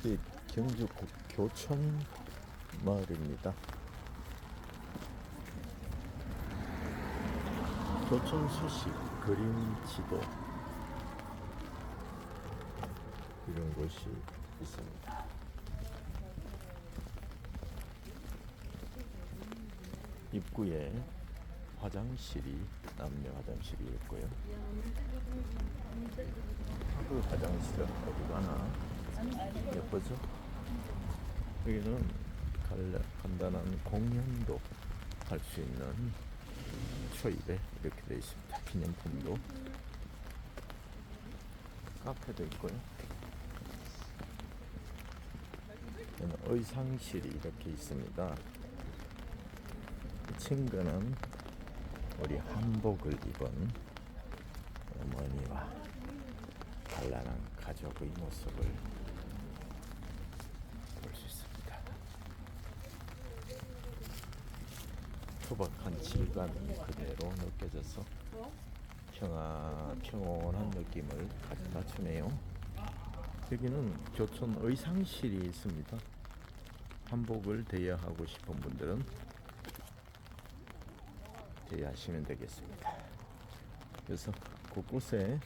이 경주 교촌 마을입니다. 교촌 소식, 그림 지도 이런 곳이 있습니다. 입구에 화장실이 남녀 화장실이 있고요. 그 화장실은 어디 가나 예쁘죠? 여기는 간단한 공연도 할 수 있는 초입에 이렇게 되어 있습니다. 기념품도, 카페도 있고요. 여기는 의상실이 이렇게 있습니다. 이 친구는 우리 한복을 입은 어머니와 단란한 가족의 모습을 볼 수 있습니다. 투박한 질감이 그대로 느껴져서 평온한 느낌을 가져다 주네요. 여기는 교촌 의상실이 있습니다. 한복을 대여하고 싶은 분들은 대여하시면 되겠습니다. 그래서 곳곳에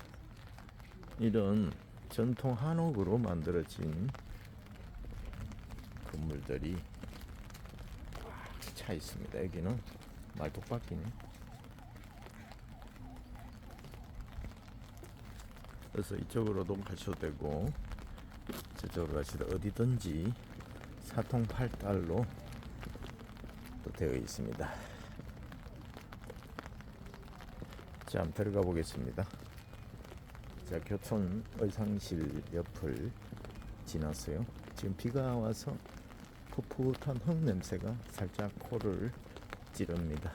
이런 전통 한옥으로 만들어진 건물들이 꽉 차 있습니다. 여기는 말뚝박이네. 그래서 이쪽으로도 가셔도 되고 저쪽으로 가셔도 어디든지 사통팔달로 또 되어 있습니다. 자, 한번 들어가 보겠습니다. 자, 교촌 의상실 옆을 지났어요. 지금 비가 와서 풋풋한 흙 냄새가 살짝 코를 찌릅니다.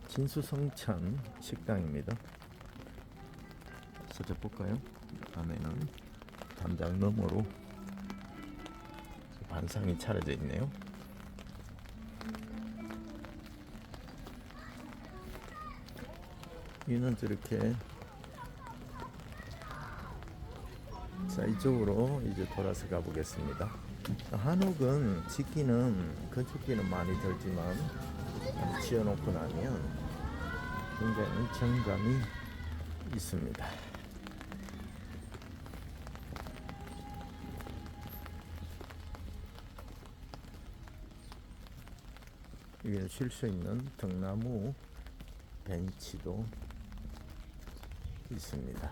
진수성찬 식당입니다. 살짝 볼까요? 안에는 담장 너머로 반상이 차려져 있네요. 이는 저렇게, 자, 이쪽으로 이제 돌아서 가보겠습니다. 한옥은 건축비는 많이 들지만 지어놓고 나면 굉장히 정감이 있습니다. 여기는 쉴 수 있는 등나무 벤치도 있습니다.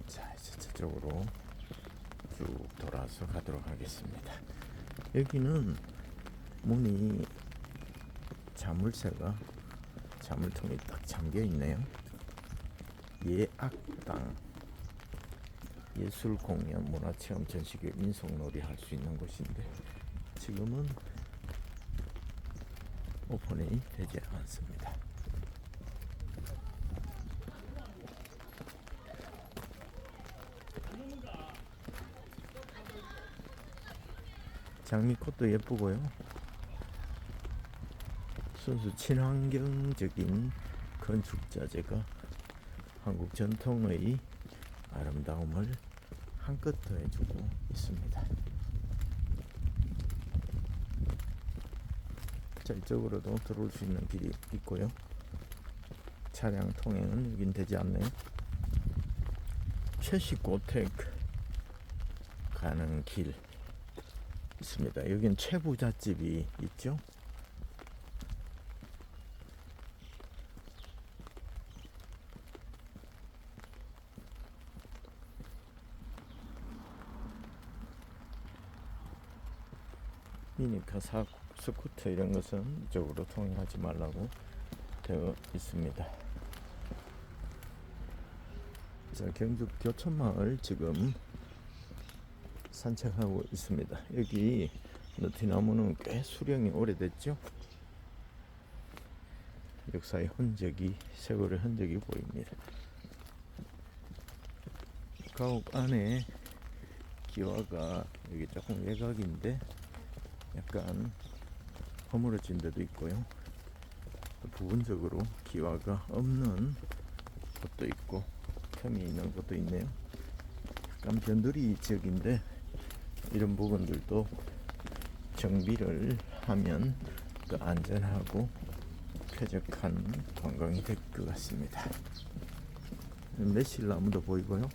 자, 이제 저쪽으로 쭉 돌아서 가도록 하겠습니다. 여기는 문이 자물통이 딱 잠겨 있네요. 예악당, 예술공연 문화체험 전시회 민속놀이 할 수 있는 곳인데 지금은 오픈이 되지 않습니다. 장미꽃도 예쁘고요. 순수 친환경적인 건축자재가 한국 전통의 아름다움을 한껏 더해주고 있습니다. 자, 이쪽으로도 들어올 수 있는 길이 있고요. 차량 통행은 여긴 되지 않네요. 최씨고택 가는 길 있습니다. 여긴 최부잣집이 있죠. 미니카 스쿠터 이런 것은 이쪽으로 통행하지 말라고 되어 있습니다. 자, 경주 교촌마을 지금 산책하고 있습니다. 여기 느티나무는 꽤 수령이 오래됐죠. 역사의 흔적이, 세월의 흔적이 보입니다. 가옥 안에 기와가 여기 조금 외곽인데 약간 허물어진 데도 있고요. 부분적으로 기와가 없는 것도 있고 텀이 있는 것도 있네요. 약간 변두리 지역인데 이런 부분들도 정비를 하면 더 안전하고 쾌적한 관광이 될 것 같습니다. 매실나무도 보이고요.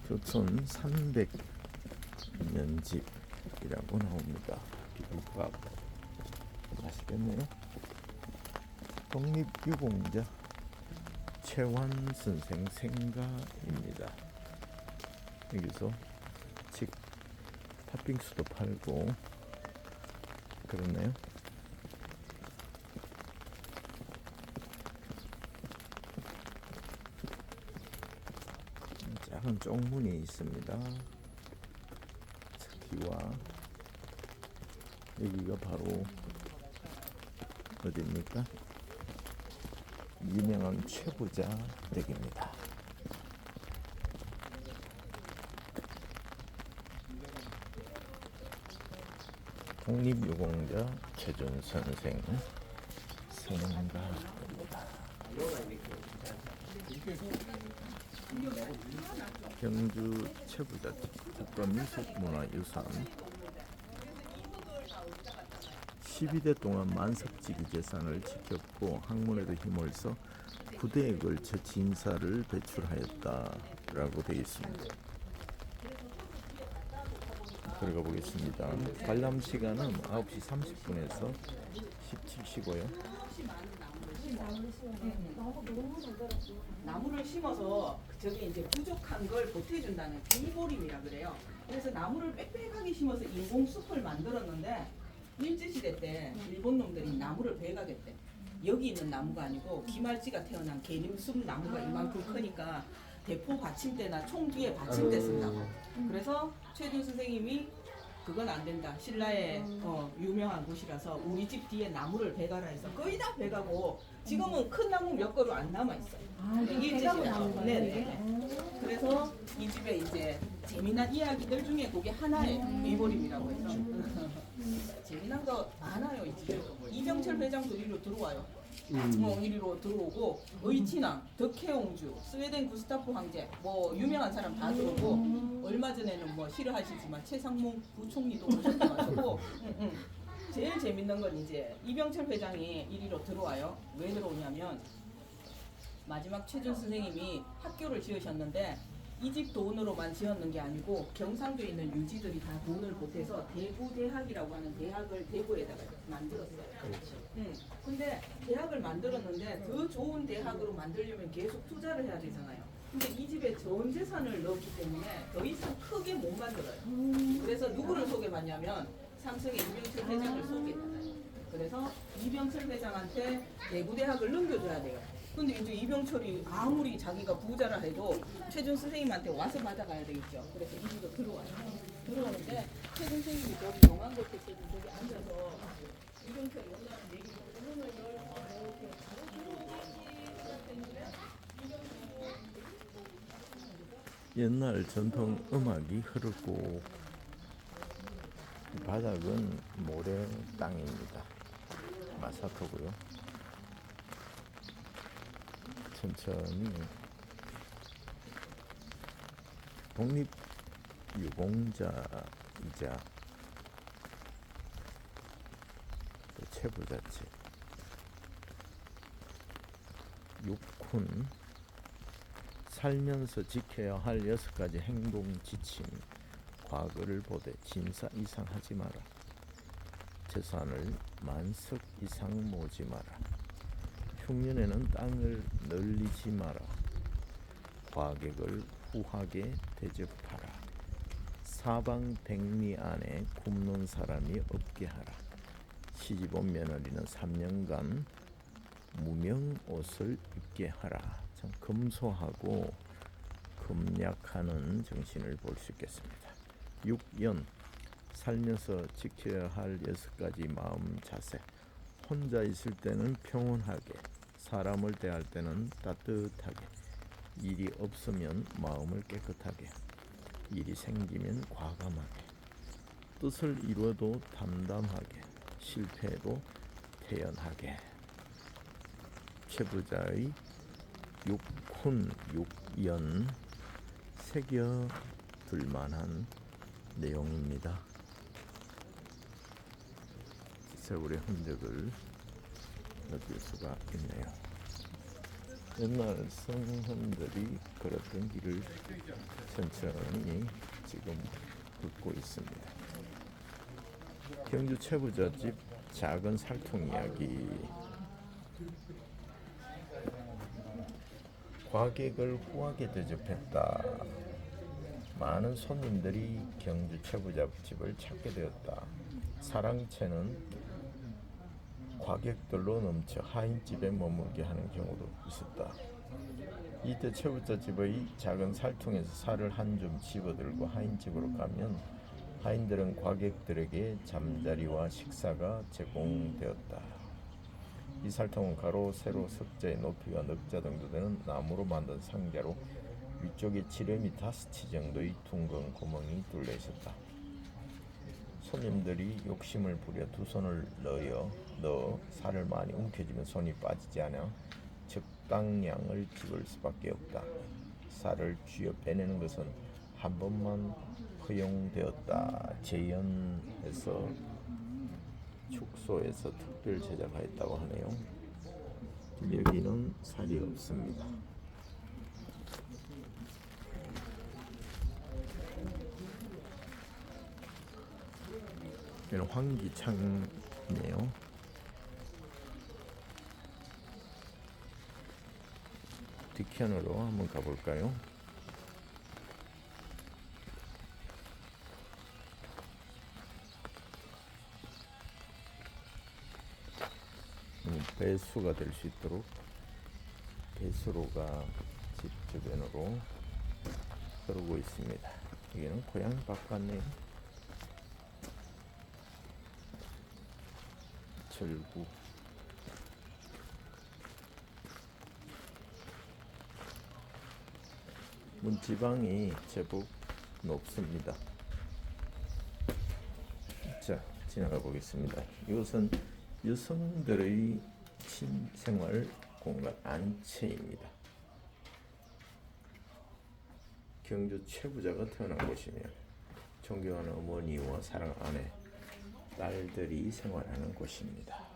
조선 300년집이라고 나옵니다. 비빔밥 맛있겠네요. 독립유공자 최완선생 생가입니다. 여기서 즉 팥빙수도 팔고 그렇네요. 작은 쪽문이 있습니다. 특기와 여기가 바로 어디입니까? 유명한 최부자 댁입니다. 독립유공자 최준선생 생가입니다. 경주 최부자집 국가민속문화유산 12대 동안 만석지기 재산을 지켰고 학문에도 힘을 써 9대에 걸쳐 진사를 배출하였다라고 되어 있습니다. 들어가 보겠습니다. 관람 시간은 9시 30분에서 17시고요. 나무를 심어서 저게 이제 부족한 걸 보태준다는 비보림이라 그래요. 그래서 나무를 빽빽하게 심어서 인공숲을 만들었는데 일제시대 때 일본 놈들이 나무를 베가겠대. 여기 있는 나무가 아니고 기말지가 태어난 계림숲 나무가 이만큼 크니까 대포 받침대나 총 뒤에 받침대 쓴다고. 그래서 최준 선생님이 그건 안 된다. 신라의 유명한 곳이라서 우리 집 뒤에 나무를 베가라 해서 거의 다 베가고 지금은 큰 나무 몇 그루 안 남아 있어요. 일제시대에서. 네네. 그래서 이 집에 이제 재미난 이야기들 중에 그게 하나예요. 비보림이라고 해서. 재미난 거 많아요. 이 집에. 이병철 회장도 이리로 들어와요. 이리로 들어오고 의티남, 덕혜옹주, 스웨덴 구스타프 황제, 뭐 유명한 사람 다 들어오고 얼마 전에는 뭐 싫어하시지만 최상무 부총리도 오셨어가지고 제일 재밌는 건 이제 이병철 회장이 이리로 들어와요. 왜 들어오냐면 마지막 최준 선생님이 학교를 지으셨는데 이 집 돈으로만 지었는 게 아니고 경상도에 있는 유지들이 다 돈을 보태서 대구대학이라고 하는 대학을 대구에다가 만들었어요. 그렇죠. 근데 대학을 만들었는데 더 좋은 대학으로 만들려면 계속 투자를 해야 되잖아요. 근데 이 집에 전 재산을 넣었기 때문에 더 이상 크게 못 만들어요. 그래서 누구를 소개받냐면 삼성의 이병철 회장을 소개받아요. 그래서 이병철 회장한테 대구대학을 넘겨줘야 돼요. 근데 이제 이병철이 아무리 자기가 부자라 해도 최준 선생님한테 와서 받아가야 되겠죠. 그래서 이리로 들어와요. 들어오는데 최준 선생님이 저기 용한 곳에 저기 앉아서 이병철이 온다는 얘기를 문을 열고 이렇게 바로 들어오지. 옛날 전통 음악이 흐르고 바닥은 모래 땅입니다. 마사토고요. 천천히 독립유공자이자 최부자집 육훈 살면서 지켜야 할 6가지 행동 지침 과거를 보되 진사 이상 하지 마라. 재산을 만석 이상 모지 마라. 흉년에는 땅을 널리지 마라. 과객을 후하게 대접하라. 사방 백리 안에 굶는 사람이 없게 하라. 시집온 며느리는 3년간 무명 옷을 입게 하라. 참 검소하고 검약하는 정신을 볼 수 있겠습니다. 6연 살면서 지켜야 할 6가지 마음 자세. 혼자 있을 때는 평온하게, 사람을 대할 때는 따뜻하게, 일이 없으면 마음을 깨끗하게, 일이 생기면 과감하게, 뜻을 이루어도 담담하게, 실패해도 태연하게. 최부자의 육훈 육연 새겨둘 만한 내용입니다. 세월의 흔적을 느낄 수가 있네요. 옛날 성현들이 걸었던 길을 천천히 지금 걷고 있습니다. 경주 최부자집 작은 살통 이야기. 과객을 후하게 대접했다. 많은 손님들이 경주 최부자집을 찾게 되었다. 사랑채는 과객들로 넘쳐 하인집에 머물게 하는 경우도 있었다. 이때 최부자집의 작은 살통에서 살을 한 줌 집어들고 하인집으로 가면 하인들은 과객들에게 잠자리와 식사가 제공되었다. 이 살통은 가로, 세로, 석자의 높이가 넉자 정도 되는 나무로 만든 상자로 위쪽에 7m 5치 정도의 둥근 구멍이 뚫려 있었다. 손님들이 욕심을 부려 두 손을 넣어 살을 많이 움켜쥐면 손이 빠지지 않아 적당량을 집을 수밖에 없다. 살을 쥐어 빼내는 것은 한 번만 허용되었다. 재현해서 축소해서 특별 제작하였다고 하네요. 여기는 살이 없습니다. 이런 환기창이네요. 뒷편으로 한번 가볼까요? 배수가 될 수 있도록 배수로가 집 주변으로 흐르고 있습니다. 여기는 고향 밭 같네요. 절구 문지방이 제법 높습니다. 자, 지나가 보겠습니다. 이것은 여성들의 친생활 공간 안채입니다. 경주 최부자가 태어난 곳이며 존경하는 어머니와 사랑 아내, 딸들이 생활하는 곳입니다.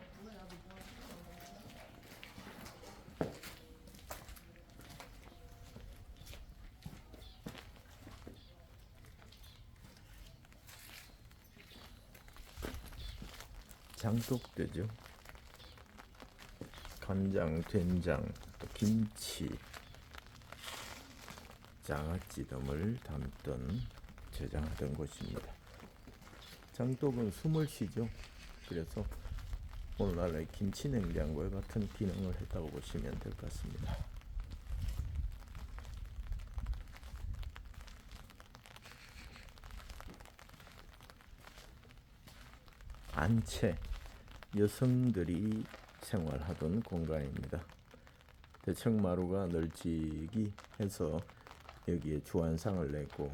장독대죠. 간장, 된장, 또 김치, 장아찌 등을 담던 저장하던 곳입니다. 장독은 숨을 쉬죠. 그래서 오늘날의 김치 냉장고와 같은 기능을 했다고 보시면 될 것 같습니다. 안채, 여성들이 생활하던 공간입니다. 대청마루가 널찍이 해서 여기에 주안상을 내고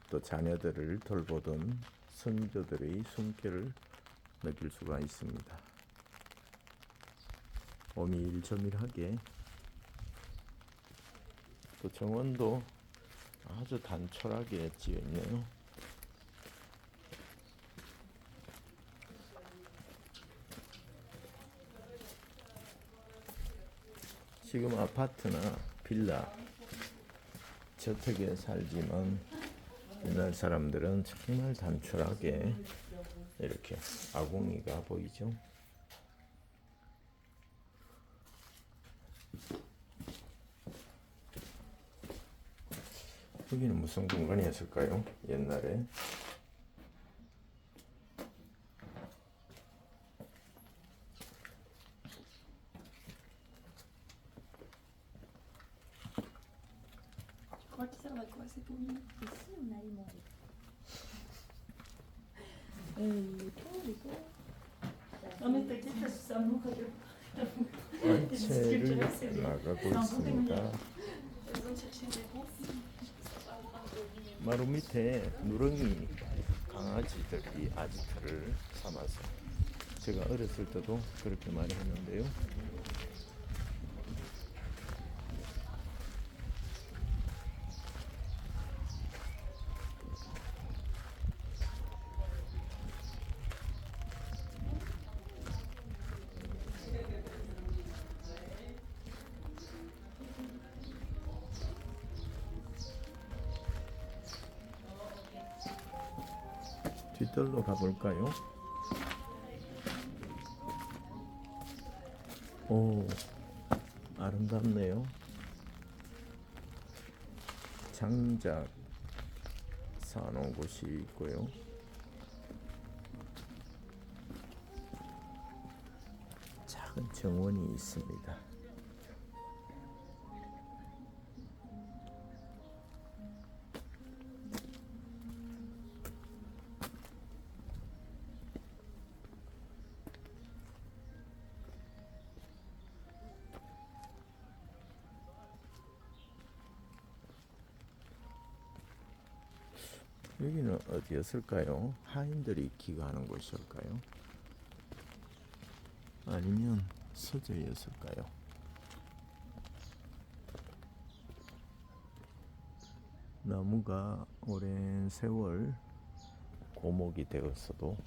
또 자녀들을 돌보던 선조들의 숨결을 느낄 수가 있습니다. 오밀조밀하게 또 정원도 아주 단촐하게 지어 있네요. 지금 아파트나 빌라, 저택에 살지만 옛날 사람들은 정말 단촐하게 이렇게 아궁이가 보이죠. 여기는 무슨 공간이었을까요? 옛날에 crois que ça va quoi, c'est pour nous. Ici, on a les manger. Les pots. Non, mais t'inquiète, parce que ça me manque de. 안채를 나가고 있습니다. 마루 밑에 누렁이 강아지들이 아지트를 삼아서 제가 어렸을 때도 그렇게 많이 했는데요. 집들로 가볼까요? 오, 아름답네요. 장작 사놓은 곳이 있고요. 작은 정원이 있습니다. 여기는 어디였을까요? 하인들이 기거하는 곳이었을까요? 아니면 서재였을까요? 나무가 오랜 세월 고목이 되었어도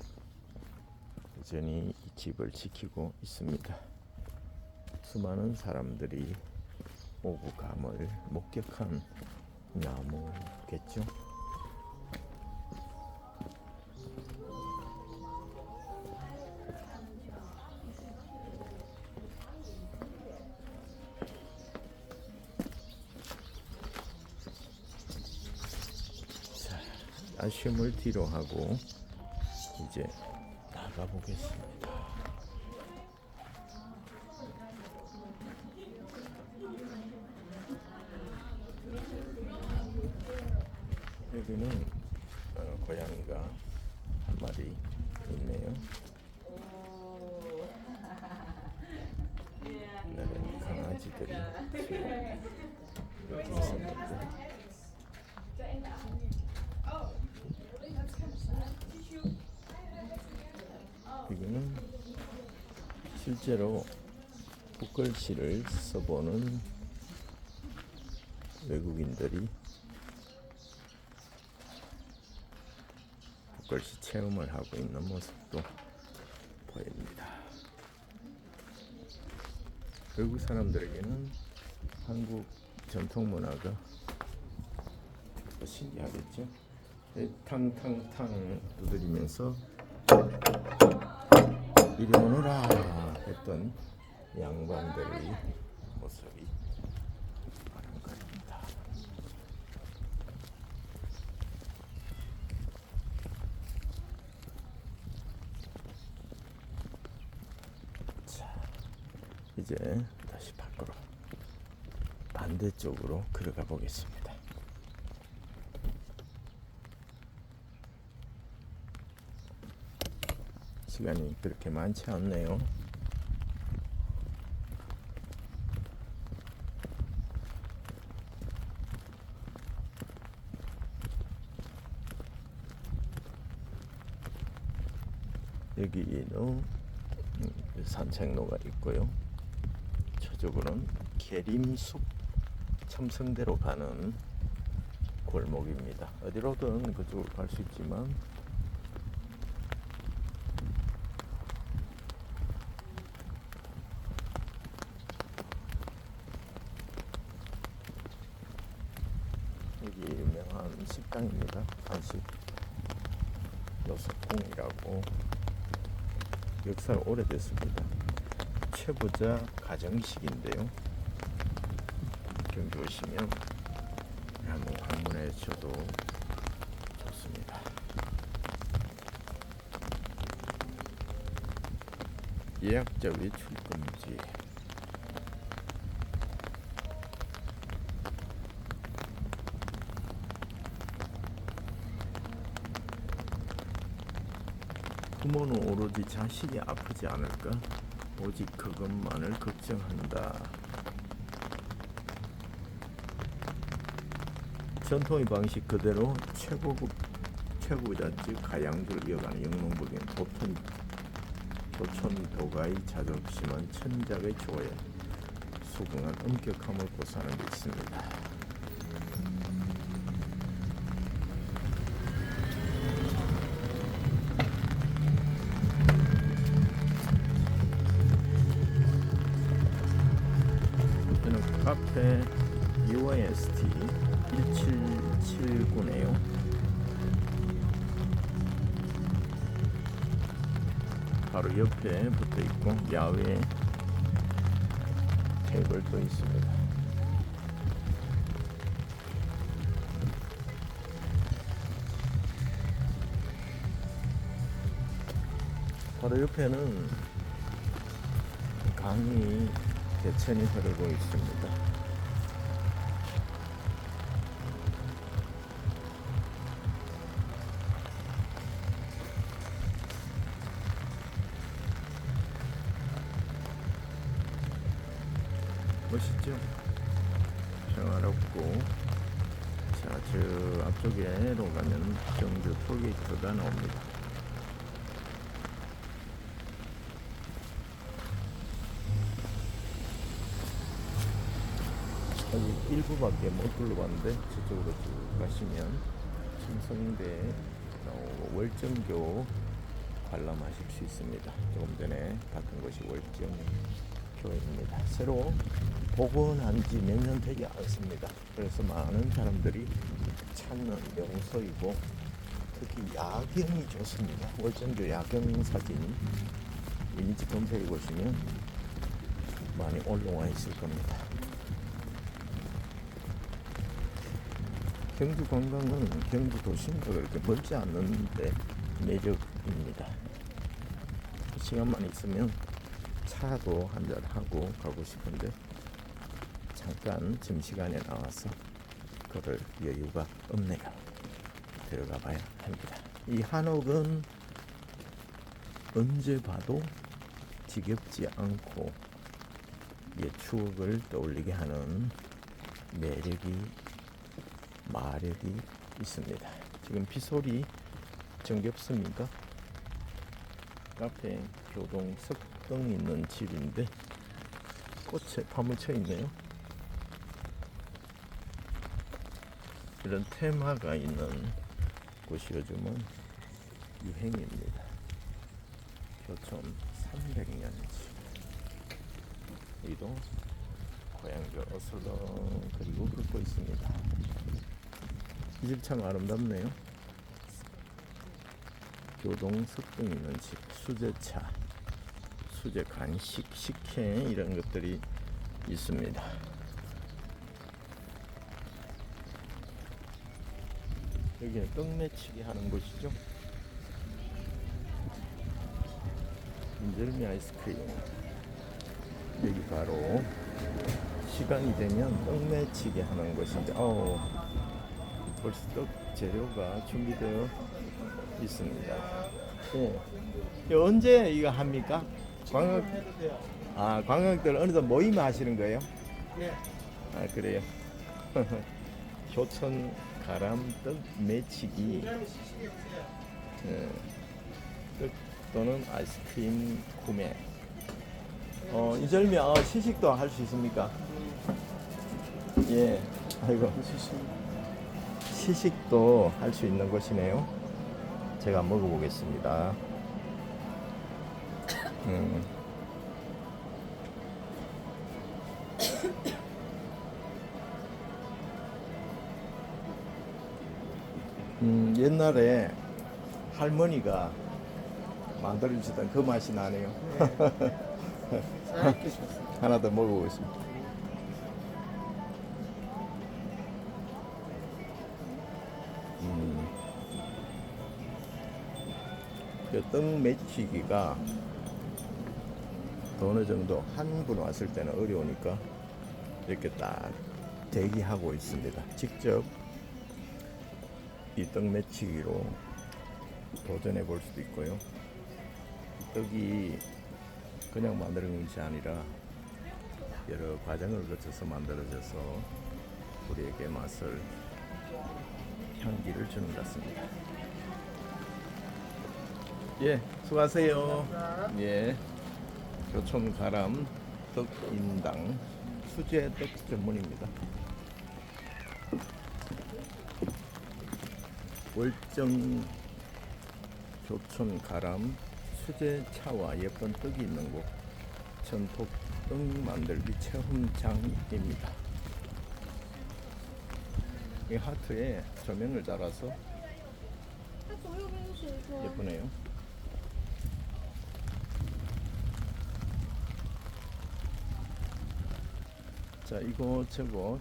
여전히 이 집을 지키고 있습니다. 수많은 사람들이 오부감을 목격한 나무겠죠? 아쉬움을 뒤로 하고 이제 나가 보겠습니다. 여기는 고양이가 한 마리 있네요. 다른 강아지들이 여기 있었는데 이거는 실제로 붓글씨를 써보는 외국인들이 붓글씨 체험을 하고 있는 모습도 보입니다. 외국 사람들에게는 한국 전통 문화가 신기하겠죠? 탕탕탕 두드리면서 이리 오너라 했던 양반들의 모습이 아름답습니다. 자, 이제 다시 밖으로 반대쪽으로 걸어가 보겠습니다. 시간이 그렇게 많지 않네요. 여기는 산책로가 있고요. 저쪽으로는 계림숲 첨성대로 가는 골목입니다. 어디로든 그쪽으로 갈 수 있지만 여기 유명한 식당입니다. 한식 요소콩이라고 역사가 오래됐습니다. 최부자 가정식인데요. 경기 오시면 한번 방문해 주셔도 좋습니다. 예약자 외출 금지. 부모는 오로지 자식이 아프지 않을까? 오직 그것만을 걱정한다. 전통의 방식 그대로 최고급 최고자집 가양주를 이어가는 영농북인 도촌도가의 자존심은 천작의 조에 수긍한 엄격함을 고수하는 데 있습니다. 카페 UIST 1779네요. 바로 옆에 붙어 있고 야외 테이블도 있습니다. 바로 옆에는 강이 개천이 흐르고 있습니다. 멋있죠? 평화롭고. 자, 저 앞쪽에로 가면 경주 톨게이트가 나옵니다. 아직 일부밖에 못 둘러봤는데 저쪽으로 쭉 가시면 충성대 나오고 월정교 관람하실 수 있습니다. 조금 전에 봤던 곳이 월정교입니다. 새로 복원한 지 몇 년 되지 않습니다. 그래서 많은 사람들이 찾는 명소이고 특히 야경이 좋습니다. 월정교 야경 사진 이미지 검색해 보시면 많이 올라와 있을 겁니다. 경주 관광은 경주 도심과 그렇게 멀지 않는데 매력입니다. 시간만 있으면 차도 한잔 하고 가고 싶은데 잠깐 점심시간에 나와서 그럴 여유가 없네요. 들어가 봐야 합니다. 이 한옥은 언제 봐도 지겹지 않고 옛 추억을 떠올리게 하는 마력이 있습니다. 지금 빗소리 정겹습니까? 카페 교동 석등 있는 집인데 꽃에 파묻혀 있네요. 이런 테마가 있는 곳이 요즘은 유행입니다. 교촌 300년지. 여기도 고향교 어슬렁 그리고 걷고 있습니다. 이 집 참 아름답네요. 교동 석등 있는 집, 수제차, 수제 간식, 식혜 이런 것들이 있습니다. 여기는 떡매치기 하는 곳이죠. 인절미 아이스크림. 여기 바로 시간이 되면 떡매치기 하는 곳인데, 벌써 떡 재료가 준비되어 있습니다. 예. 이거 언제 이거 합니까? 관광객들 어느덧 모임 하시는 거예요? 네. 아, 그래요. 교촌 가람떡 매치기. 예. 떡 또는 아이스크림 구매. 이절미 시식도 할 수 있습니까? 예. 아이고. 시식도 할 수 있는 곳이네요. 제가 먹어보겠습니다. 옛날에 할머니가 만들어주시던 그 맛이 나네요. 하나 더 먹어보겠습니다. 그 떡 매치기가 어느 정도 한 분 왔을 때는 어려우니까 이렇게 딱 대기하고 있습니다. 직접 이 떡 매치기로 도전해 볼 수도 있고요. 떡이 그냥 만드는 것이 아니라 여러 과정을 거쳐서 만들어져서 우리에게 맛을, 향기를 주는 것 같습니다. 예, 수고하세요. 예, 교촌 가람 떡인당 수제 떡 전문입니다. 월정 교촌 가람 수제 차와 예쁜 떡이 있는 곳, 전통 떡 만들기 체험장입니다. 이 하트에 조명을 달아서 예쁘네요. 자, 이곳저곳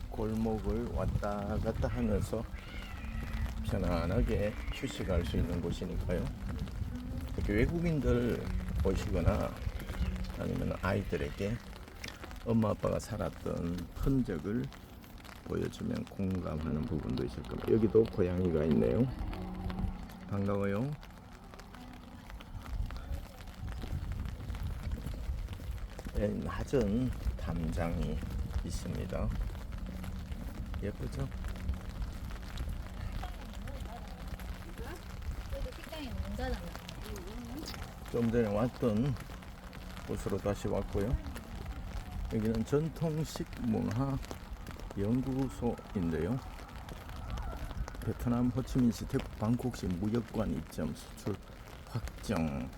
골목을 왔다 갔다 하면서 편안하게 휴식할 수 있는 곳이니까요. 이렇게 외국인들 오시거나 아니면 아이들에게 엄마 아빠가 살았던 흔적을 보여주면 공감하는 부분도 있을 겁니다. 여기도 고양이가 있네요. 반가워요. 낮은 담장이 있습니다. 예쁘죠? 여기 식당에 문 닫았나? 좀 전에 왔던 곳으로 다시 왔고요. 여기는 전통식 문화 연구소인데요. 베트남 호치민시 태국 방콕시 무역관 입점 수출 확정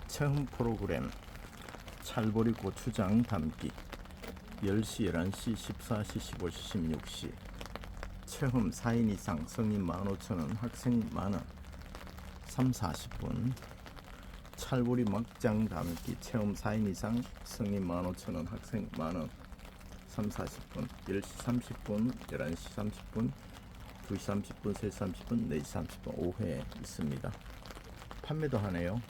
체험 프로그램 찰보리 고추장 담기 10시, 11시, 14시, 15시, 16시 체험 4인 이상 성인 15,000원 학생 만원 3, 40분 찰보리 막장 담기 체험 4인 이상 성인 15,000원 학생 만원 3, 40분 10시 30분 11시 30분 2시 30분 3시 30분 4시 30분 5회 있습니다. 판매도 하네요.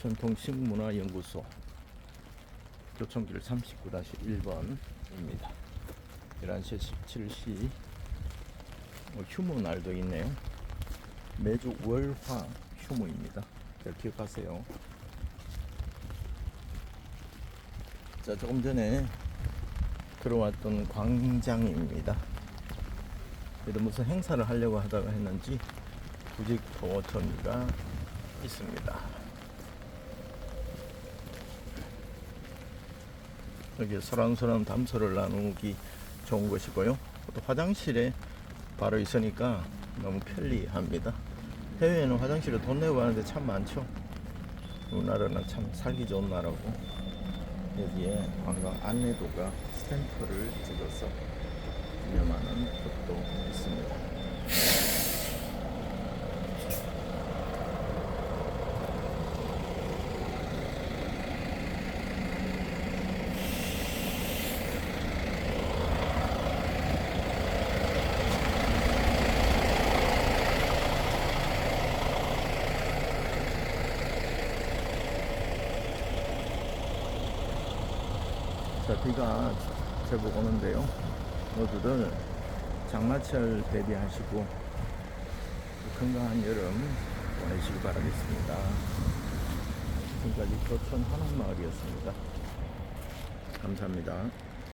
전통식문화연구소 교통길 39-1번입니다. 11시 17시 휴무 날도 있네요. 매주 월화 휴무입니다. 잘 기억하세요. 자, 조금 전에 들어왔던 광장입니다. 그래도 무슨 행사를 하려고 하다가 했는지 부직포터미가 있습니다. 여기 소란소란 담소를 나누기 좋은 것이고요. 또 화장실에 바로 있으니까 너무 편리합니다. 해외에는 화장실에 돈 내고 가는데 참 많죠. 우리나라는 참 살기 좋은 나라고. 여기에 관광 안내도가 스탬프를 찍어서 기념하는 곳도 있습니다. 자, 비가 제법 오는데요. 모두들 장마철 대비하시고 건강한 여름 보내시기 바라겠습니다. 지금까지 교촌 한옥마을이었습니다. 감사합니다.